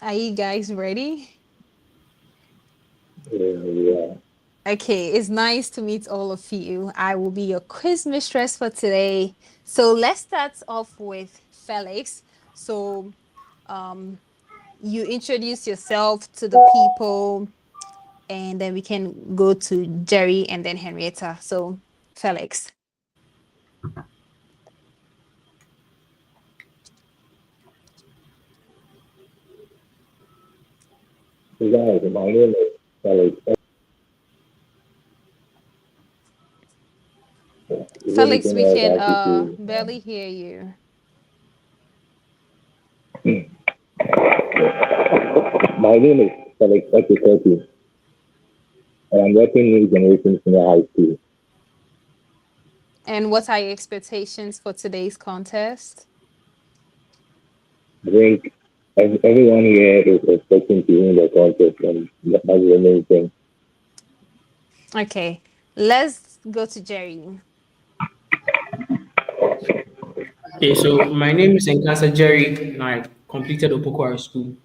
Are you guys ready? Yeah. Okay, it's nice to meet all of you. I will be your quiz mistress for today. So let's start off with Felix. So, um, you introduce yourself to the people, and then we can go to Jerry and then Henrietta. So, Felix. Guys, my name is Felix. Is there Felix, anything we else can I should do? barely hear you. My name is Felix Epikoti, and I'm working new generation senior high school. And what are your expectations for today's contest? I think everyone here is expecting to win the contest, and that's the main thing. Okay, let's go to Jerry. Okay, so my name is Nkasa Jerry, and I completed Opoku High School.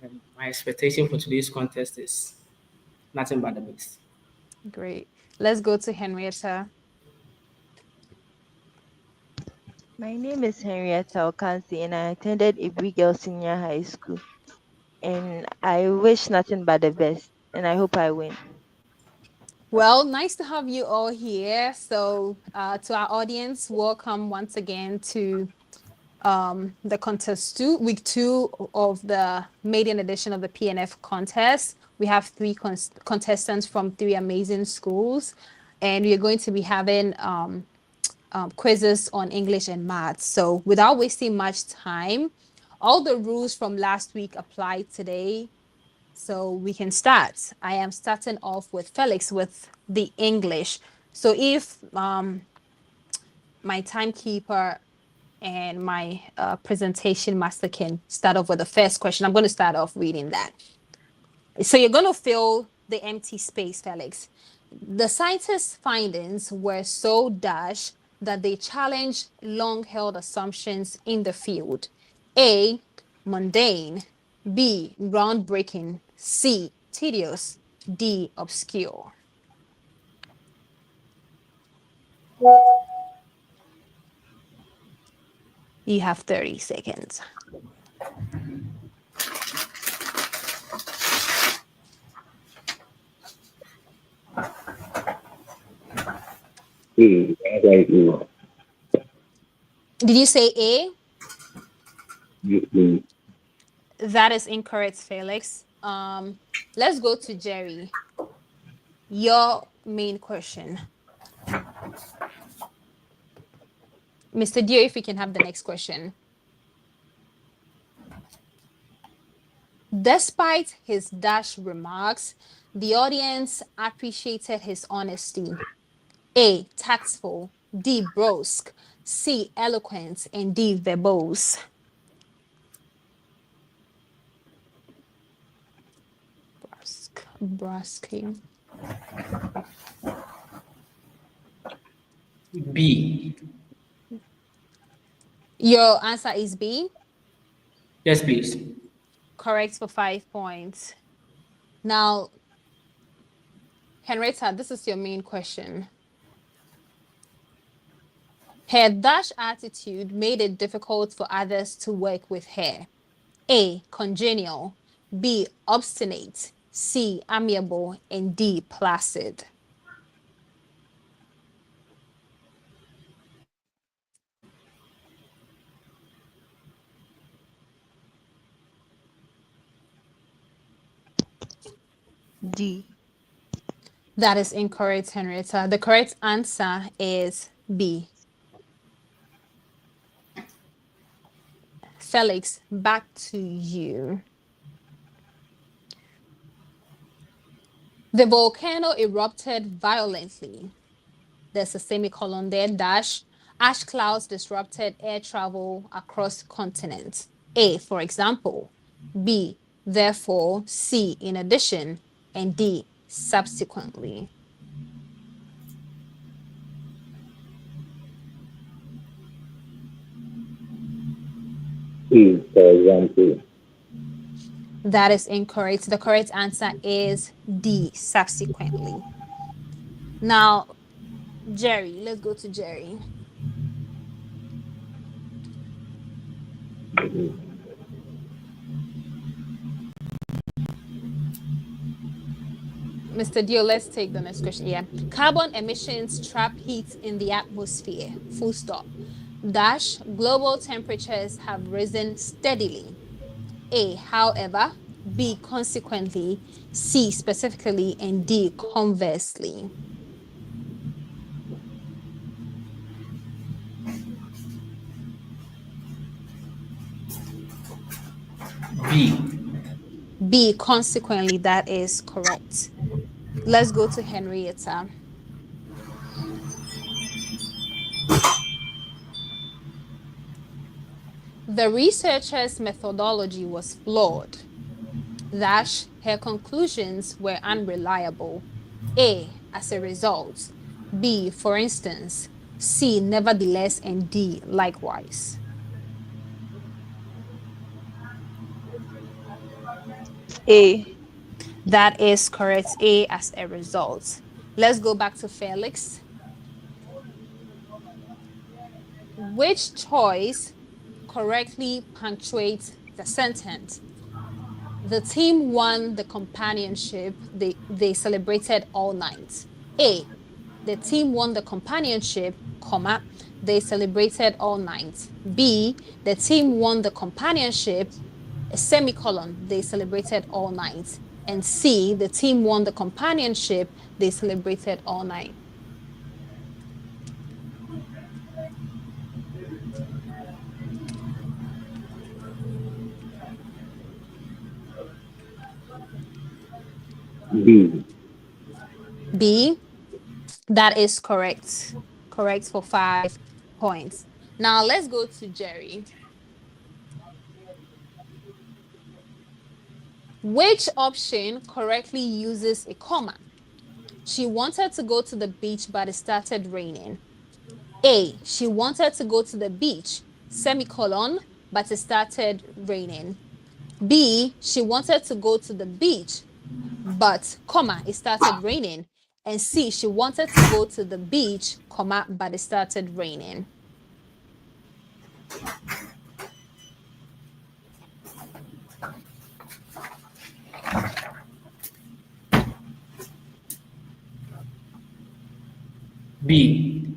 And my expectation for today's contest is nothing but the best. Great. Let's go to Henrietta. My name is Henrietta and I attended Aburi Girls Senior High School. And I wish nothing but the best, and I hope I win. Well, nice to have you all here. So, to our audience, welcome once again to the contest two, week two of the maiden edition of the P&F contest. We have three contestants from three amazing schools, and we are going to be having quizzes on English and math. So, without wasting much time, all the rules from last week apply today. So we can start. I am starting off with Felix with the English. So if my timekeeper and my presentation master can start off with the first question, I'm going to start off reading that. So you're going to fill the empty space, Felix. The scientists' findings were so dash that they challenged long held assumptions in the field. A, mundane. B, groundbreaking. C, tedious. D, obscure. You have 30 seconds. Please, thank you. Did you say A? Yes, please. That is incorrect, Felix. Let's go to Jerry. Your main question. Mr. Dear, if we can have the next question. Despite his dash remarks, the audience appreciated his honesty. A, tactful. D, brusque. C, eloquent. And D, verbose. Brusque. Brusque. B. Your answer is B. Yes, please. Correct for 5 points. Now, Henrietta, this is your main question. Her dash attitude made it difficult for others to work with her. A, congenial. B, obstinate. C, amiable. And D, placid. D. That is incorrect, Henrietta. The correct answer is B. Felix, back to you. The volcano erupted violently. There's a semicolon there, dash. Ash clouds disrupted air travel across continents. A, for example. B, therefore. C, in addition. And D, subsequently. Please, for example. That is incorrect. The correct answer is D, subsequently. Now, Jerry, let's go to Jerry. Mr. Dio, let's take the next question. Yeah. Carbon emissions trap heat in the atmosphere. Full stop. Dash, global temperatures have risen steadily. A, however, B, consequently, C, specifically, and D, conversely. B. B, consequently, that is correct. Let's go to Henrietta. The researcher's methodology was flawed. Dash, her conclusions were unreliable. A, as a result. B, for instance. C, nevertheless, and D, likewise. A. That is correct. A, as a result. Let's go back to Felix. Which choice correctly punctuates the sentence? The team won the companionship. They celebrated all night. A, the team won the companionship, comma, they celebrated all night. B, the team won the companionship, a semicolon, they celebrated all night. And C, the team won the companionship, they celebrated all night. B. B, that is correct. Correct for 5 points. Now let's go to Jerry. Which option correctly uses a comma? She wanted to go to the beach, but it started raining. A, she wanted to go to the beach, semicolon, but it started raining. B, she wanted to go to the beach, but, comma, it started raining. And C, she wanted to go to the beach, comma, but it started raining. B.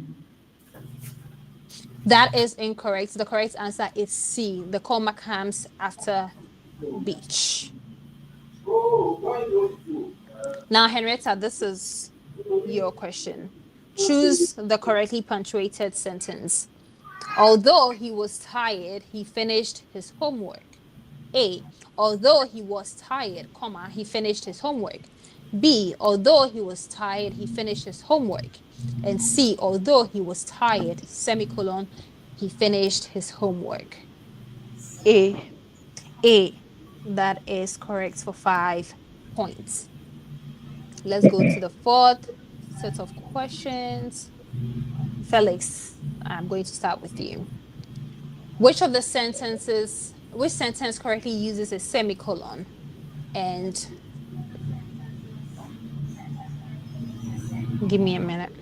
That is incorrect. The correct answer is C. The comma comes after beach. Now, Henrietta, this is your question. Choose the correctly punctuated sentence. Although he was tired, he finished his homework. A, although he was tired, comma, he finished his homework. B, although he was tired, he finished his homework. And C, although he was tired, semicolon, he finished his homework. A. A, that is correct for 5 points. Let's go to the fourth set of questions. Felix, I'm going to start with you. Which sentence correctly uses a semicolon? And give me a minute.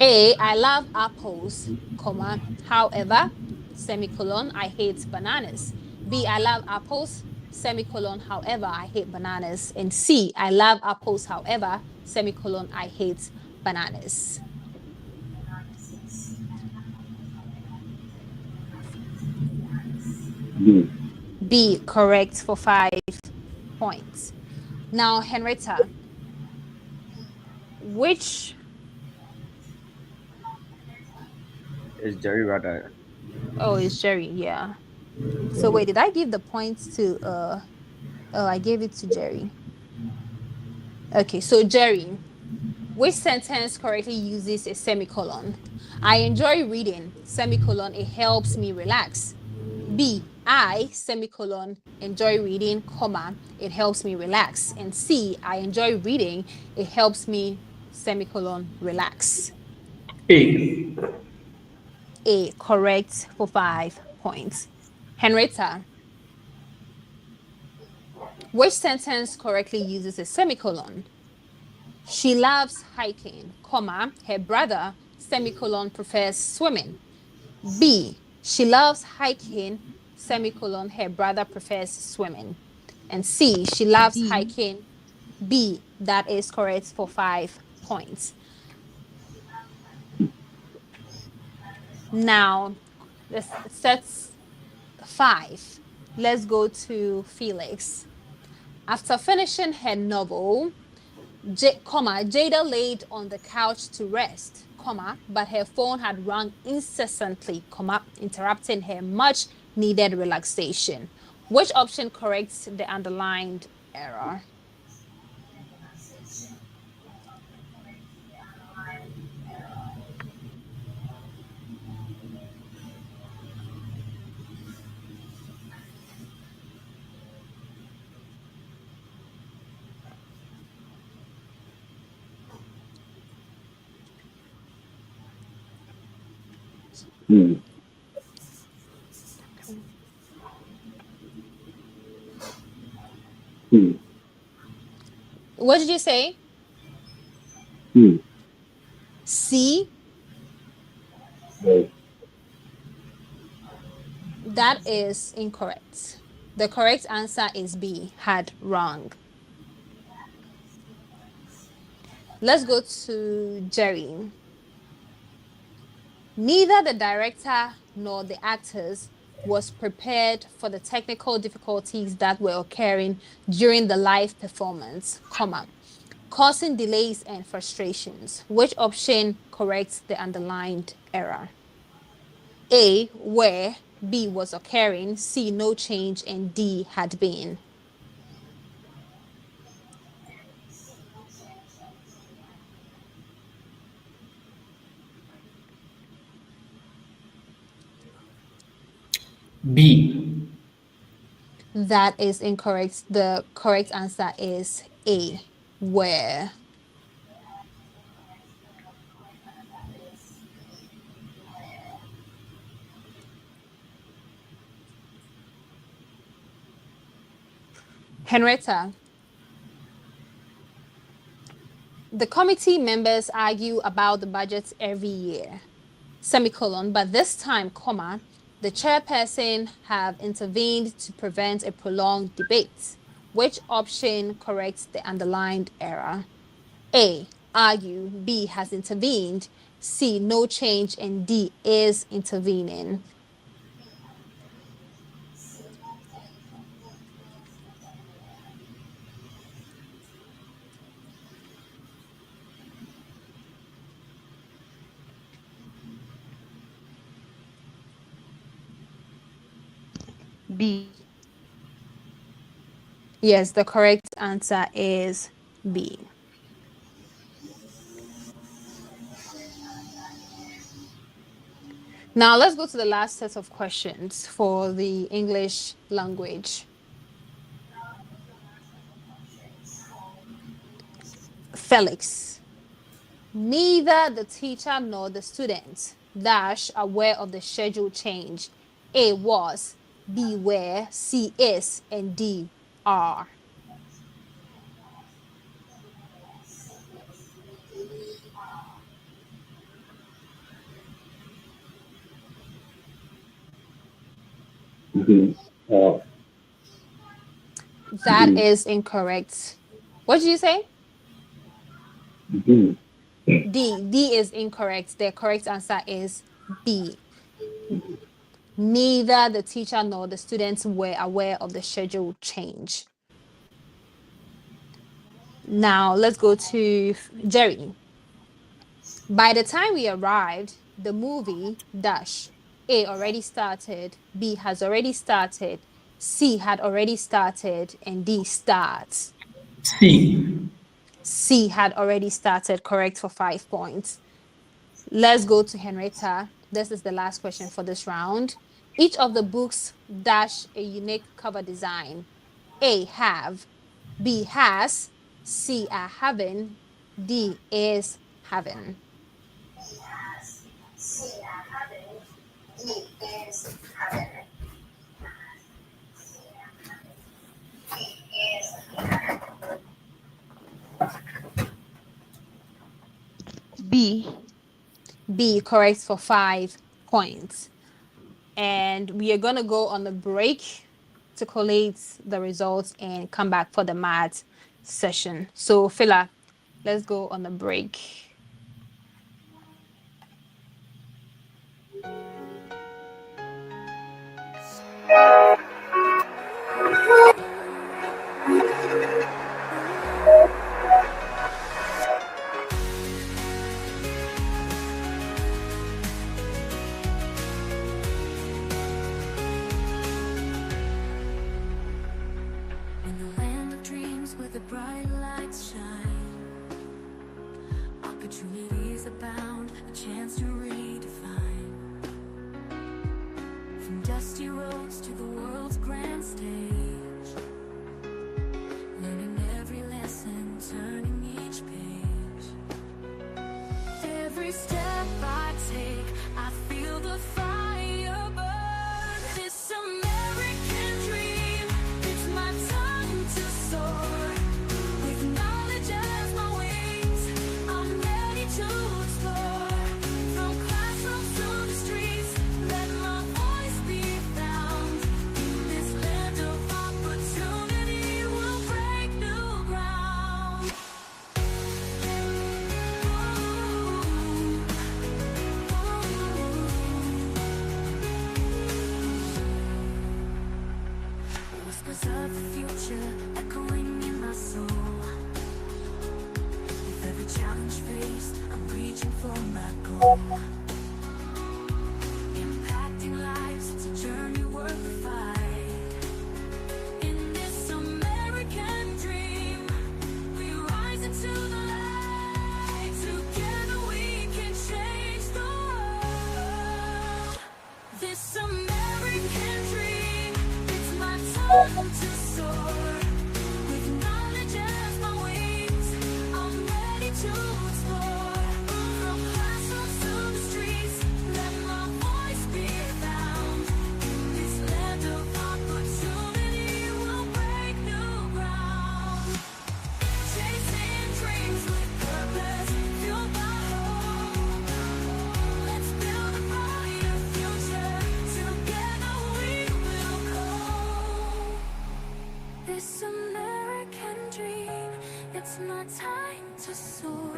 A, I love apples, comma, however, semicolon, I hate bananas. B, I love apples, semicolon, however, I hate bananas. And C, I love apples, however, semicolon, I hate bananas. B. B, correct for 5 points. Now, Henrietta, which... It's Jerry rather. Oh, it's Jerry, yeah. So wait, did I give the points to... Oh, I gave it to Jerry. Okay, so Jerry, which sentence correctly uses a semicolon? I enjoy reading, semicolon, it helps me relax. B, I, semicolon, enjoy reading, comma, it helps me relax. And C, I enjoy reading, it helps me, semicolon, relax. A. A, correct for 5 points. Henrietta, Which sentence correctly uses a semicolon? She loves hiking, comma, her brother, semicolon, prefers swimming. B, she loves hiking, semicolon, her brother prefers swimming. And C, she loves B. hiking. B, that is correct for 5 points. Now, that's 5. Let's go to Felix. After finishing her novel, Jada laid on the couch to rest, but her phone had rung incessantly, interrupting her much needed relaxation. Which option corrects the underlined error? Hmm. Hmm. What did you say? Hmm. C? Yes. That is incorrect. The correct answer is B, had wrong. Let's go to Jerry. Neither the director nor the actors was prepared for the technical difficulties that were occurring during the live performance, causing delays and frustrations. Which option corrects the underlined error? A, where, B, was occurring, C, no change, and D, had been. B. That is incorrect. The correct answer is A, where. Henrietta, the committee members argue about the budget every year, semicolon, but this time, the chairperson have intervened to prevent a prolonged debate. Which option corrects the underlined error? A, argue, B, has intervened, C, no change, and D, is intervening. B. Yes, the correct answer is B. Now let's go to the last set of questions for the English language. Felix, neither the teacher nor the student dash aware of the schedule change. A was, B were, C is, and D are. D. That D. is incorrect. What did you say? D. D is incorrect. The correct answer is B. Neither the teacher nor the students were aware of the schedule change. Now let's go to Jerry. By the time we arrived, the movie dash A already started, B has already started, C had already started, and D starts. C. C had already started, correct for 5 points. Let's go to Henrietta. This is the last question for this round. Each of the books dash a unique cover design. A have, B has, C are having, D is having. B, correct for 5 points. And we are going to go on a break to collate the results and come back for the math session. So, Phila, let's go on a break. In the land of dreams where the bright lights shine, opportunities abound, a chance to redefine. From dusty roads to the world's grand stage, learning every lesson, turning each page. Every step I take, I feel the fire burn. This American dream, it's my time to soar. With knowledge as my wings, I'm ready to explore. From classrooms to the streets, let my voice be found. In this land of opportunity, we'll break new ground. Whispers of the future echoing in my soul. With every challenge faced, I'm reaching for my goal. Impacting lives, it's a journey worth the fight. In this American dream, we rise into the light. Together we can change the world. This American dream, it's my time to soar. With knowledge as my wings, I'm ready to explore. From classrooms to the streets, let my voice be found. In this land of opportunity, we'll break new ground. Chasing dreams with purpose, fueled by hope. Let's build a brighter future. Together we will go. This American dream, it's my time to soar.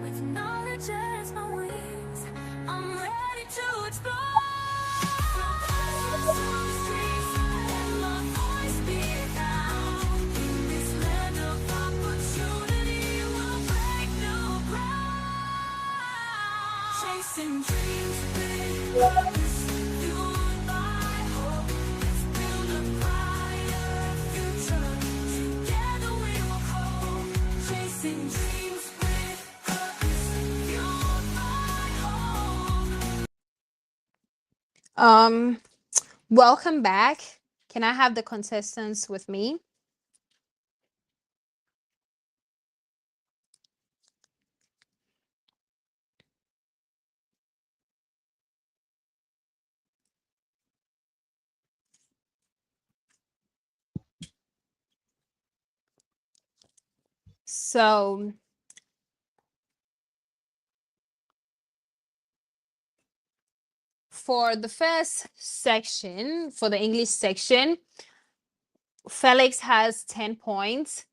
With knowledge as my wings, I'm ready to explore. From classrooms to the streets, let my voice be found. In this land of opportunity, we'll break new ground. Chasing dreams with purpose, fueled by hope. Let's build a brighter future. Together we will grow. Chasing dreams with purpose, fueled by hope. Welcome back. Can I have the contestants with me? So for the first section, for the English section, Felix has 10 points,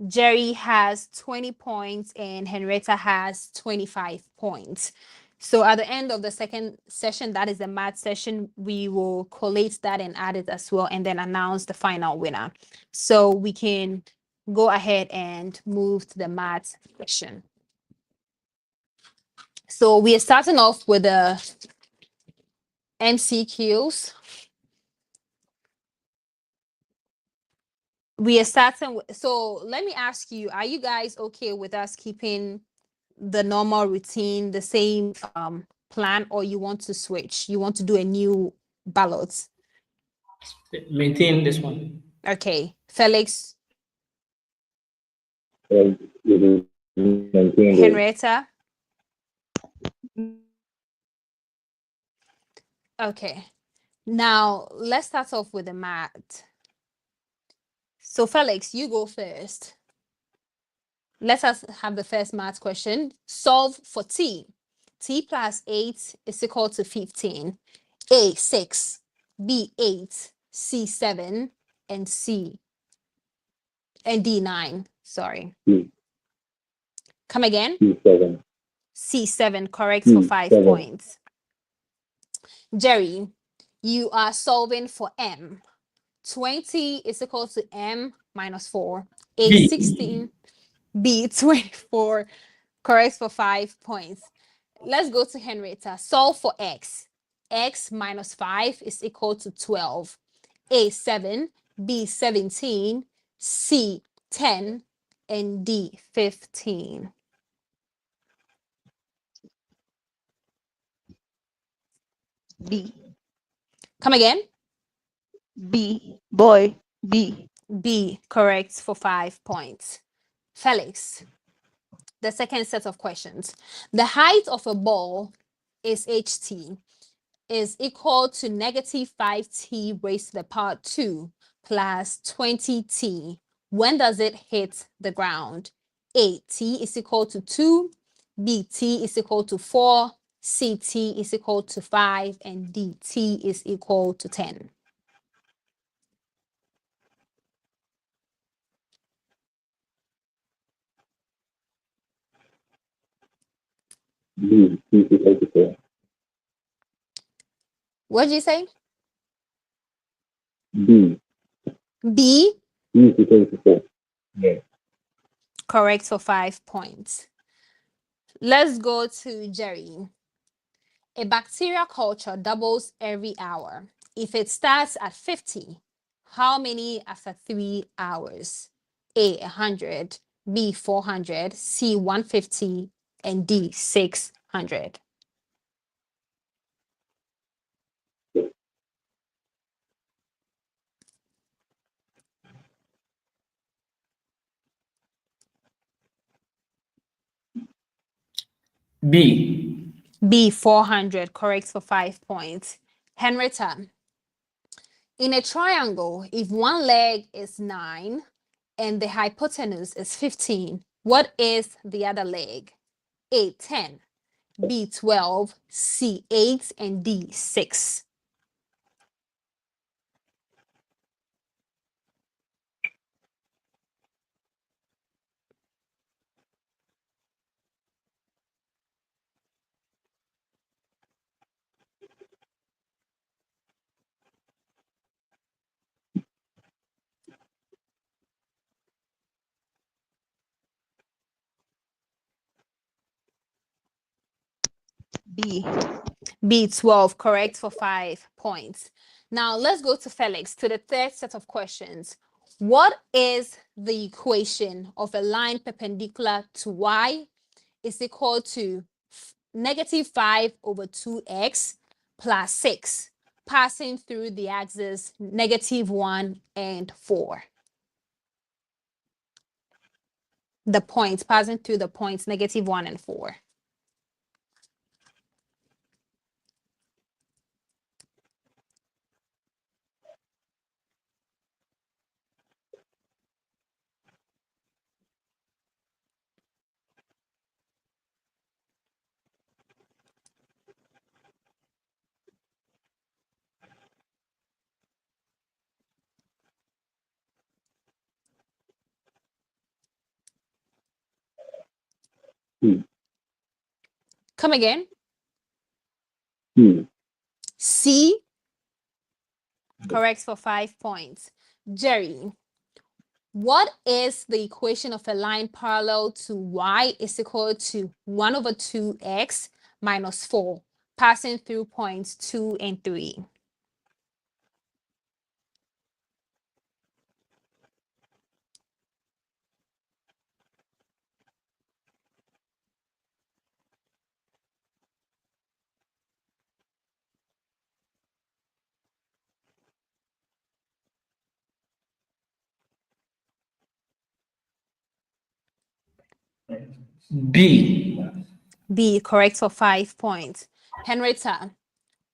Jerry has 20 points, and Henrietta has 25 points. So at the end of the second session, that is the math session, we will collate that and add it as well, and then announce the final winner. So we can go ahead and move to the math session. So we are starting off with the MCQs. We are starting with, so let me ask you, are you guys okay with us keeping the normal routine, the same plan, or you want to switch? You want to do a new ballot? Maintain this one. Okay, Felix, Well, it is maintained. Henrietta. Okay, now let's start off with the math. So Felix, you go first. Let us have the first math question. Solve for t. T plus 8 is equal to 15. A, 6, B, 8, C, 7, and D, 9. Sorry. C. Come again? C7. C7, correct for 5 C7. points. Jerry, you are solving for M. 20 is equal to M minus 4. A, B. 16, B, 24, correct for 5 points. Let's go to Henrietta. Solve for X. X minus 5 is equal to 12. A, 7, B, 17, C, 10, and D, 15. B. Come again? B. Boy. B. B, correct for 5 points. Felix, the second set of questions. The height of a ball is HT is equal to negative 5t raised to the power 2 plus 20t. When does it hit the ground? A, t is equal to 2, B, t is equal to 4, C, t is equal to 5, and D, t is equal to 10. B. C is equal to 4. What did you say? B. B, C is equal to 4. Yeah. correct for 5 points. Let's go to Jerry. A bacterial culture doubles every hour. If it starts at 50, how many after 3 hours? A, 100, B, 400, C, 150, and D, 600. B. B, 400, correct for 5 points. Henrietta, in a triangle, if one leg is 9 and the hypotenuse is 15, what is the other leg? A, 10, B, 12, C, 8, and D, 6. B. B, 12, correct for 5 points. Now let's go to Felix, to the third set of questions. What is the equation of a line perpendicular to y is equal to negative 5 over 2x plus 6, passing through the axes negative 1 and 4? The points, passing through the points negative 1 and 4. C. Come again? C. C, correct for 5 points. Jerry, what is the equation of a line parallel to y is equal to 1 over 2x minus 4, passing through points 2 and 3? B. B, correct for 5 points. Henrietta,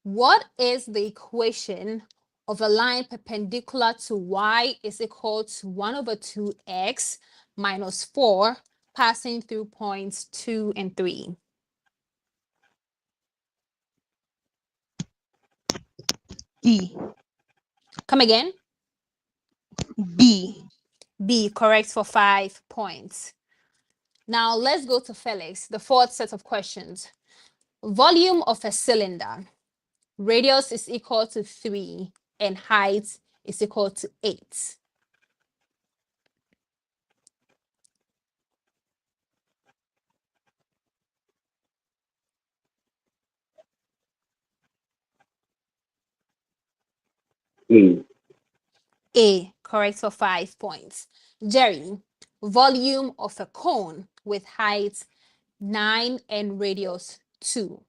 what is the equation of a line perpendicular to y is equal to 1 over 2x minus 4, passing through points 2 and 3? D. Come again. B. B, correct for 5 points. Now let's go to Felix, the fourth set of questions. Volume of a cylinder. Radius is equal to 3 and height is equal to 8. A. A, correct for 5 points. Jerry, volume of a cone with height 9 and radius 2.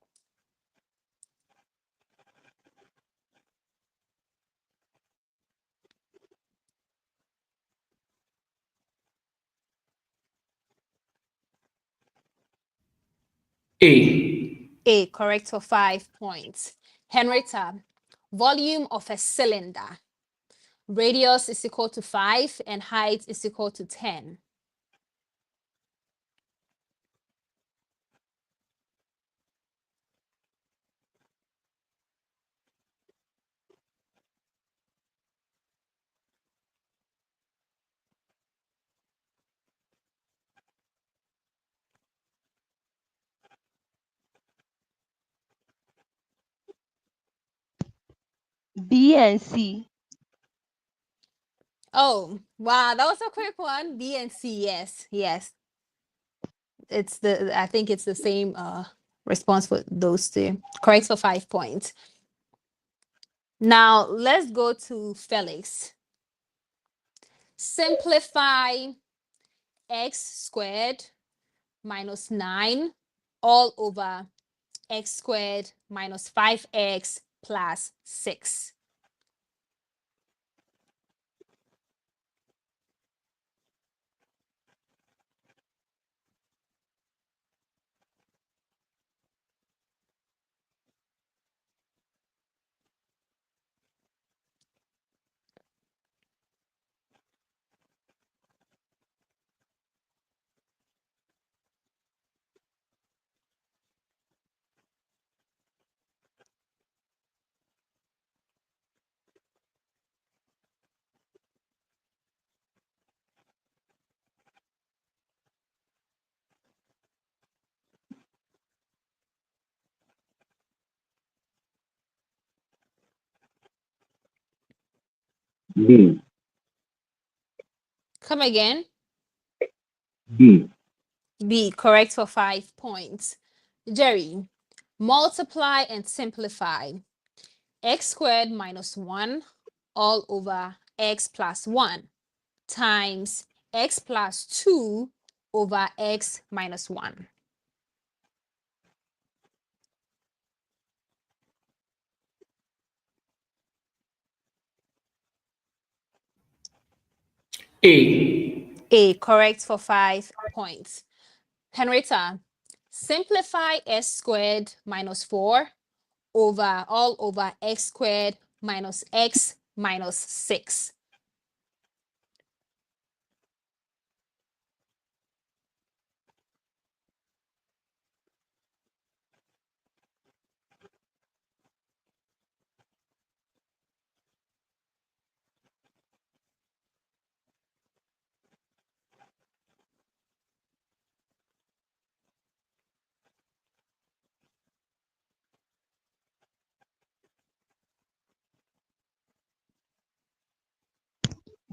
A. A, correct for 5 points. Henrietta, volume of a cylinder. Radius is equal to 5 and height is equal to 10. B and C. Oh, wow, that was a quick one. B and C, yes, yes. I think it's the same response for those two. Correct for 5 points. Now let's go to Felix. Simplify x squared minus 9 all over x squared minus 5x plus 6. B. Come again. B. B, correct for 5 points. Jerry, multiply and simplify x squared minus 1 all over x plus 1 times x plus 2 over x minus 1. A. A, correct for 5 points. Henrietta, simplify s squared minus 4 over all over x squared minus x minus 6.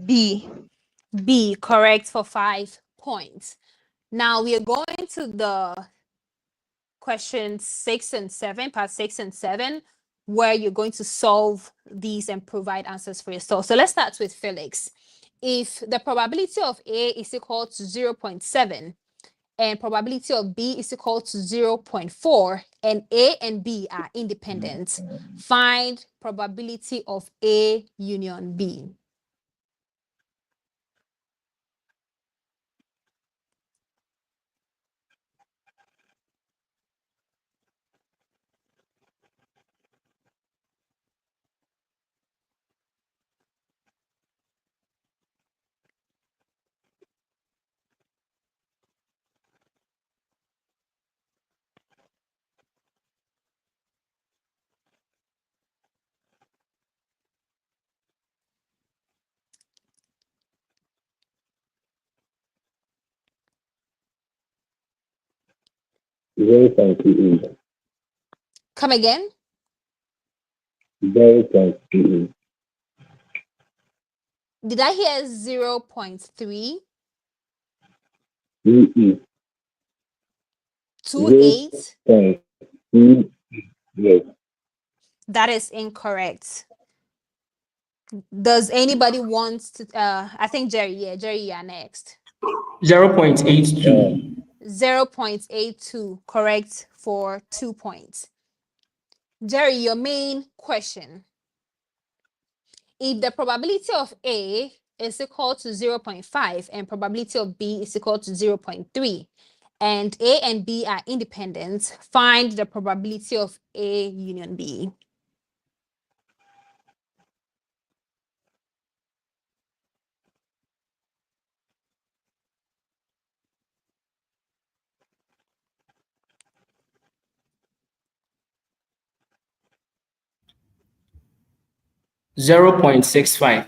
B. B, correct for 5 points. Now we are going to the questions 6 and 7, part 6 and 7, where you're going to solve these and provide answers for yourself. So let's start with Felix. If the probability of A is equal to 0.7 and probability of B is equal to 0.4 and A and B are independent, find probability of A union B. 0.28. Come again. 0.28. Did I hear 0.3? 28. 28? 0.28. Yes. That is incorrect. Does anybody want to? I think Jerry. Yeah, Jerry, you're next. 0.82. 0.82, correct for 2 points. Jerry, your main question. If the probability of A is equal to 0.5 and probability of B is equal to 0.3, and A and B are independent, find the probability of A union B. Zero 0.65.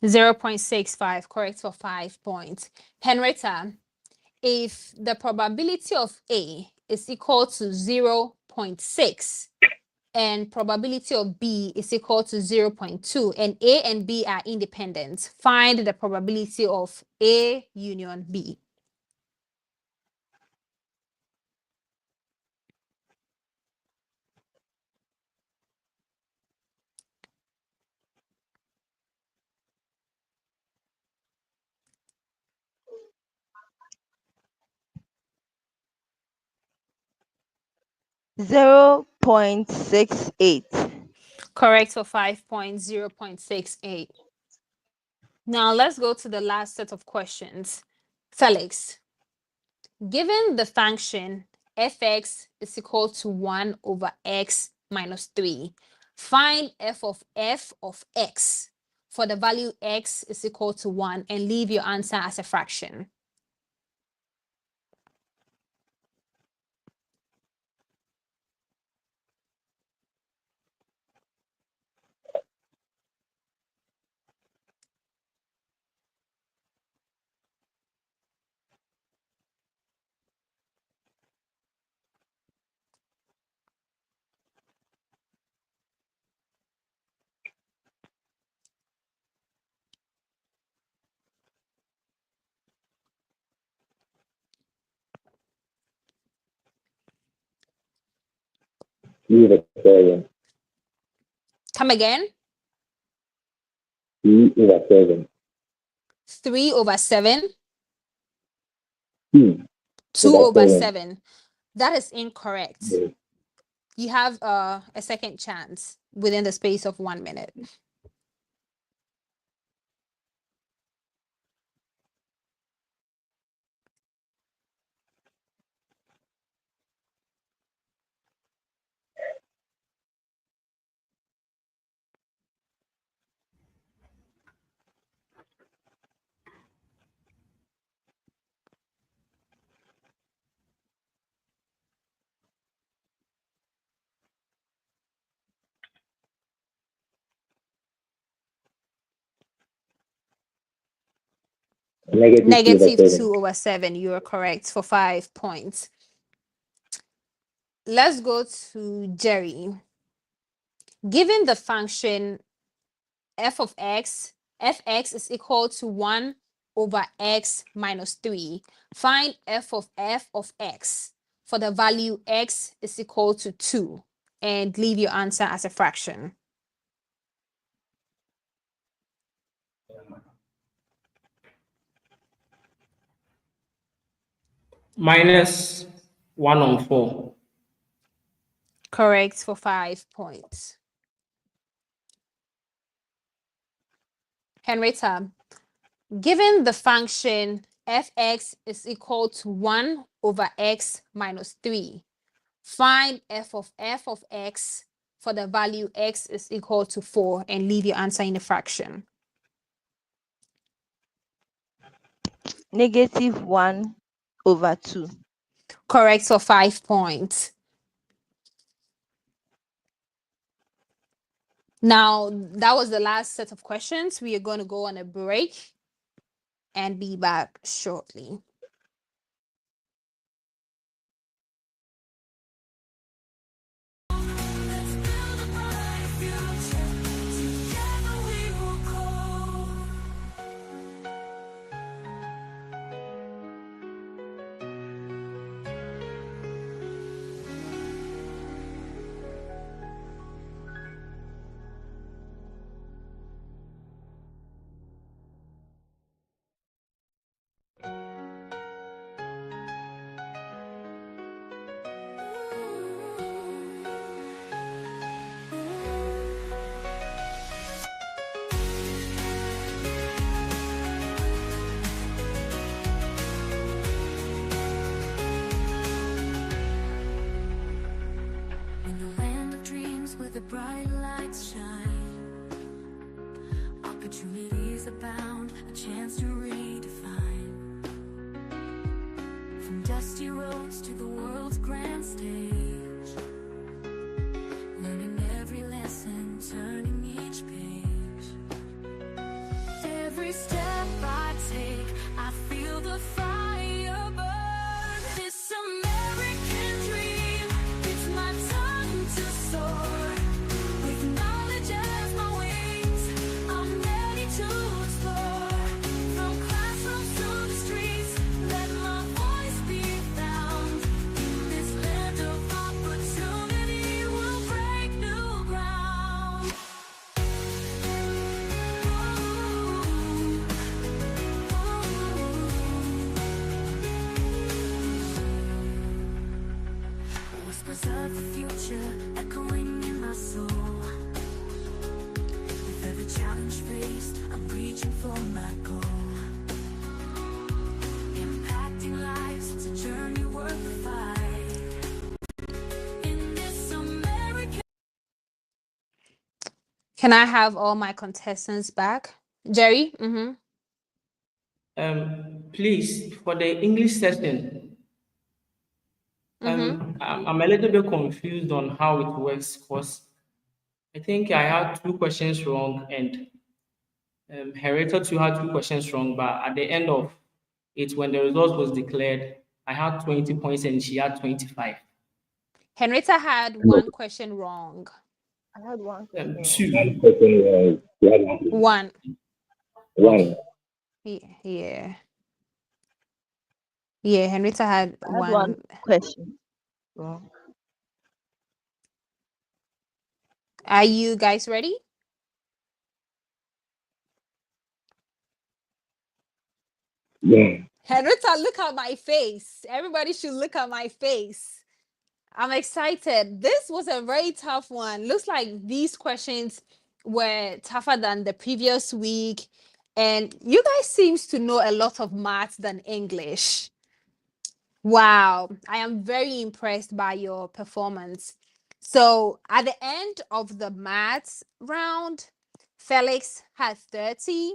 0.65, correct for 5 points. Henrietta, if the probability of A is equal to 0.6 and probability of B is equal to 0.2 and A and B are independent, find the probability of A union B. Zero 0.68. Correct for 5 points, 0.68. Now let's go to the last set of questions. Felix, given the function fx is equal to 1 over x minus 3, find f of x for the value x is equal to 1 and leave your answer as a fraction. E over 7. Come again. E over 7. 3 over 7. 2 2 over over 7. 7. That is incorrect. Yes. You have a second chance within the space of 1 minute. Negative 2 over Negative 7. 2 over 7. You are correct for 5 points. Let's go to Jerry. Given the function f of x, fx is equal to 1 over x minus 3. Find f of x for the value x is equal to 2 and leave your answer as a fraction. Minus 1 on 4. Correct for 5 points. Henrietta, given the function fx is equal to 1 over x minus 3, find f of x for the value x is equal to 4 and leave your answer in a fraction. Negative 1 over 2. Correct for 5 points. Now, that was the last set of questions. We are going to go on a break and be back shortly. the bright lights shine. Opportunities abound, a chance to redefine. From dusty roads to the world's grand stage, learning every lesson, turning each page. Every step I take, I feel the fire burn. This American dream, it's my time to soar. With knowledge as my wings, I'm ready to explore. From classrooms to the streets, let my voice be found. In this land of opportunity, we'll break new ground. Whispers of the future echoing in my soul. With every challenge faced, I'm reaching for my goal. Impacting lives, it's a journey worth the fight. In this American Can I have all my contestants back? Jerry? Please, for the English session, I'm a little bit confused on how it works because I think I had two questions wrong and Henrietta too had two questions wrong, but at the end of it, when the result was declared, I had 20 points and she had 25. Henrietta had one question wrong. I had one question. Two. One question was you had One. one. Yeah. Yeah, Henrietta had I had one question. Wrong. Are you guys ready? Yeah. Henrietta, look at my face. Everybody should look at my face. I'm excited. This was a very tough one. Looks like these questions were tougher than the previous week. And you guys seems to know a lot of maths than English. Wow. I am very impressed by your performance. So at the end of the maths round, Felix had 30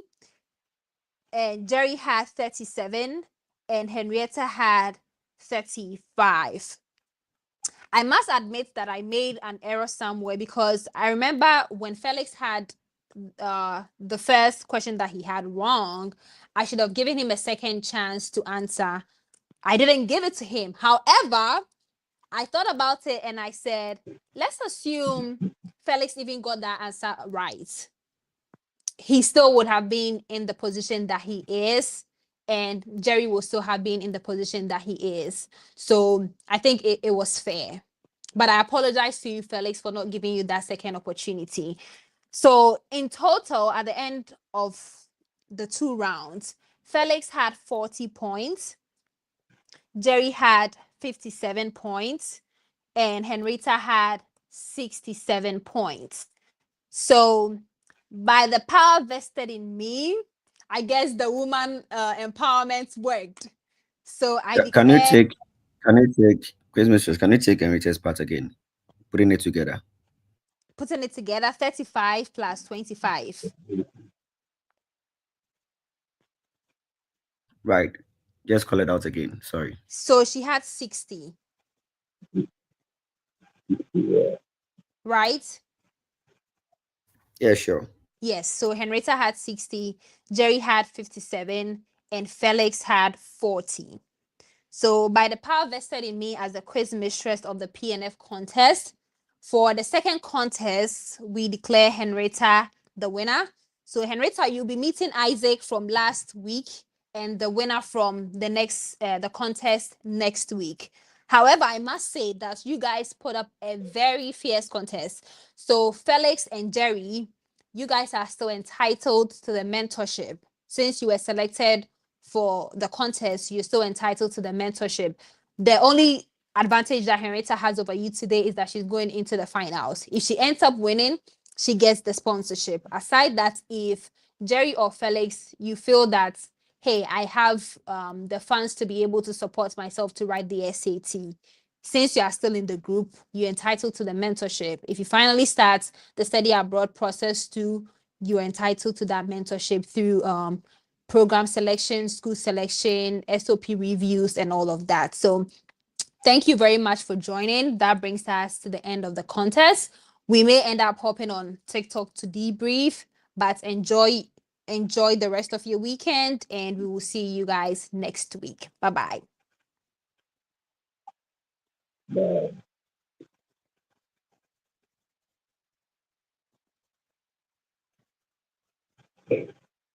and Jerry had 37 and Henrietta had 35. I must admit that I made an error somewhere because I remember when Felix had the first question that he had wrong, I should have given him a second chance to answer. I didn't give it to him. However, I thought about it and I said, let's assume Felix even got that answer right. He still would have been in the position that he is, and Jerry will still have been in the position that he is. So I think it was fair. But I apologize to you, Felix, for not giving you that second opportunity. So in total, at the end of the two rounds, Felix had 40 points, Jerry had 57 points, and Henrietta had 67 points. So by the power vested in me, I guess the woman empowerment worked. So I Can you declare, take, Quiz Mistress, can you take Enrique's part again? Putting it together. putting it together, 35 plus 25. Right. Just call it out again. Sorry. So she had 60, Yeah. right? Yeah, sure. Yes, so Henrietta had 60, Jerry had 57, and Felix had 40. So by the power vested in me as the quiz mistress of the P&F contest, for the second contest, we declare Henrietta the winner. So Henrietta, you'll be meeting Isaac from last week and the winner from the contest next week. However, I must say that you guys put up a very fierce contest. So Felix and Jerry, you guys are still entitled to the mentorship. Since you were selected for the contest, you're still entitled to the mentorship. The only advantage that Henrietta has over you today is that she's going into the finals. If she ends up winning, she gets the sponsorship. Aside that, if Jerry or Felix, you feel that, hey, I have the funds to be able to support myself to write the SAT, since you are still in the group, you're entitled to the mentorship. If you finally start the study abroad process too, you're entitled to that mentorship through program selection, school selection, SOP reviews, and all of that. So thank you very much for joining. That brings us to the end of the contest. We may end up hopping on TikTok to debrief, but enjoy the rest of your weekend, and we will see you guys next week. Bye-bye. Bye.